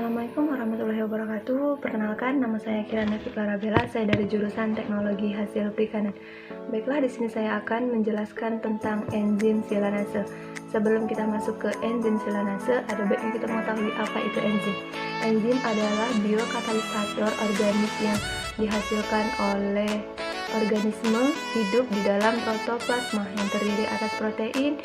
Assalamualaikum warahmatullahi wabarakatuh. Perkenalkan, nama saya Kirana Fikra Bella. Saya dari jurusan Teknologi Hasil Perikanan. Baiklah, di sini saya akan menjelaskan tentang enzim silanase. Sebelum kita masuk ke enzim silanase, ada baiknya kita mengetahui apa itu enzim. Enzim adalah biokatalisator organik yang dihasilkan oleh organisme hidup di dalam protoplasma yang terdiri atas protein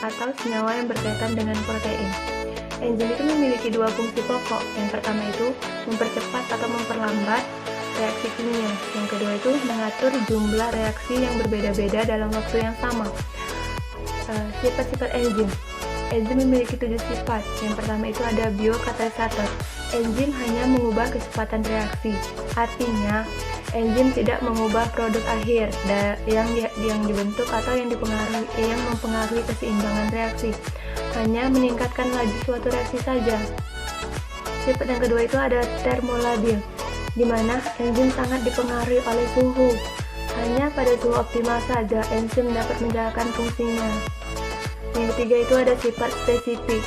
atau senyawa yang berkaitan dengan protein. Enzim itu memiliki dua fungsi pokok. Yang pertama itu mempercepat atau memperlambat reaksi kimia. Yang kedua itu mengatur jumlah reaksi yang berbeda-beda dalam waktu yang sama. Sifat-sifat enzim. Enzim memiliki 7 sifat. Yang pertama itu ada biokatalisator. Enzim hanya mengubah kecepatan reaksi. Artinya, enzim tidak mengubah produk akhir yang dibentuk atau yang mempengaruhi keseimbangan reaksi. Hanya meningkatkan laju suatu reaksi saja. Sifat yang kedua itu ada termolabil, di mana enzim sangat dipengaruhi oleh suhu. Hanya pada suhu optimal saja enzim dapat menjalankan fungsinya. Yang ketiga itu ada sifat spesifik.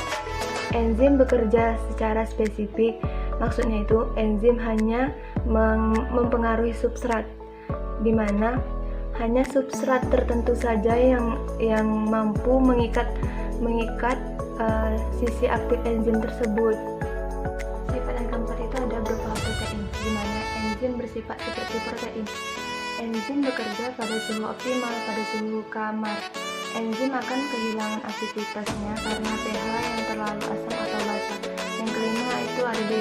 Enzim bekerja secara spesifik, maksudnya itu enzim hanya mempengaruhi substrat, di mana hanya substrat tertentu saja yang mampu mengikat sisi aktif enzim tersebut. Sifat yang keempat itu ada berupa protein, di mana enzim bersifat seperti protein. Enzim bekerja pada suhu optimal, pada suhu kamar. Enzim akan kehilangan aktivitasnya karena pH yang terlalu asam atau basa. Yang kelima itu ada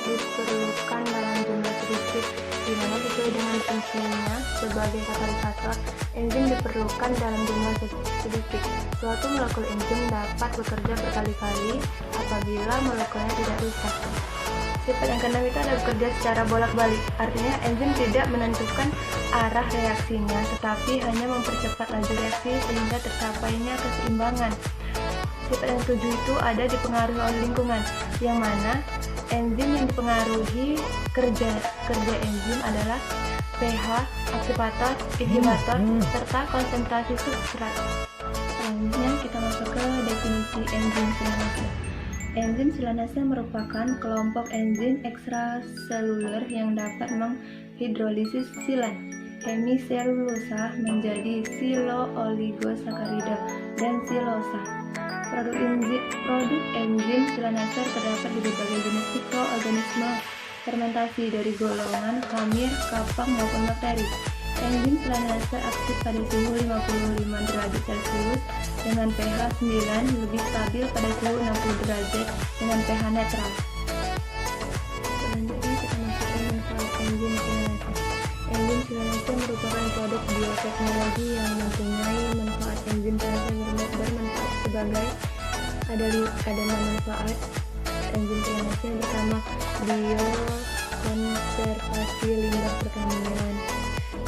diperlukan dalam jumlah sedikit, di mana sesuai dengan fungsinya sebagai katalisator, enzim diperlukan dalam jumlah sedikit. Suatu molekul enzim dapat bekerja berkali-kali apabila molekulnya tidak rusak. Sifat yang keenam itu ada bekerja secara bolak-balik, artinya enzim tidak menentukan arah reaksinya, tetapi hanya mempercepat laju reaksi sehingga tercapainya keseimbangan. Sifat yang ketujuh itu ada dipengaruhi oleh lingkungan, yang mana enzim yang dipengaruhi kerja enzim adalah pH, aktivator, inhibitor, serta konsentrasi substrat. Selanjutnya kita masuk ke definisi enzim silanase. Enzim silanase merupakan kelompok enzim ekstraseluler yang dapat menghidrolisis silan, hemiselulosa menjadi silo-oligosakarida dan silosa. Produk enzim silanase terdapat di berbagai jenis mikroorganisme fermentasi dari golongan hamir, kapang maupun bakteri. Enzim silanase aktif pada suhu 55 derajat Celcius dengan pH 9, lebih stabil pada suhu 60 derajat dengan pH netral. Selanjutnya kita masuk ke manfaat enzim silanase. Enzim silanase merupakan produk bioteknologi yang mempunyai manfaat. Enzim silanase bermanfaat sebagai ada 6 manfaat enzim silanase. Yang pertama, biokonservasi limbah pertanian.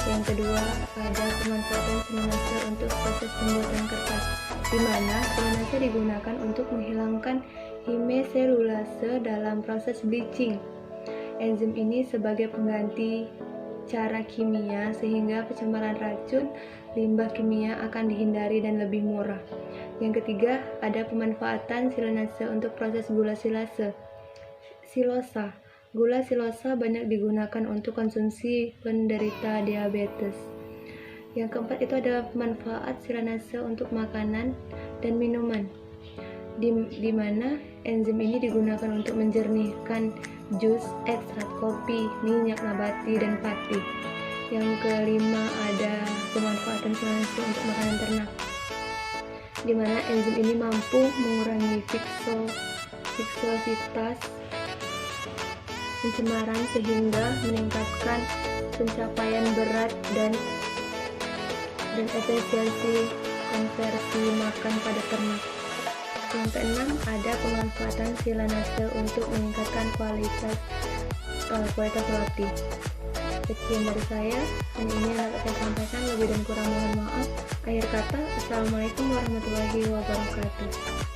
Yang kedua, ada pemanfaatan silanase untuk proses pembuatan kertas, di mana silanase digunakan untuk menghilangkan hemiselulase dalam proses bleaching. Enzim ini sebagai pengganti cara kimia sehingga pencemaran racun limbah kimia akan dihindari dan lebih murah. Yang ketiga, ada pemanfaatan silanase untuk proses gula silosa. Gula silosa banyak digunakan untuk konsumsi penderita diabetes. Yang keempat itu ada manfaat silanase untuk makanan dan minuman, di mana enzim ini digunakan untuk menjernihkan jus, ekstrak kopi, minyak nabati, dan pati. Yang kelima ada pemanfaatan silanase untuk makanan ternak, di mana enzim ini mampu mengurangi viskositas pencemaran sehingga meningkatkan pencapaian berat dan efisiensi konversi makan pada ternak. Yang keenam ada pemanfaatan silanase untuk meningkatkan kualitas roti. Sekian dari saya, dan ini yang dapat saya sampaikan. Lebih dan kurang mohon maaf. Akhir kata, Assalamualaikum warahmatullahi wabarakatuh.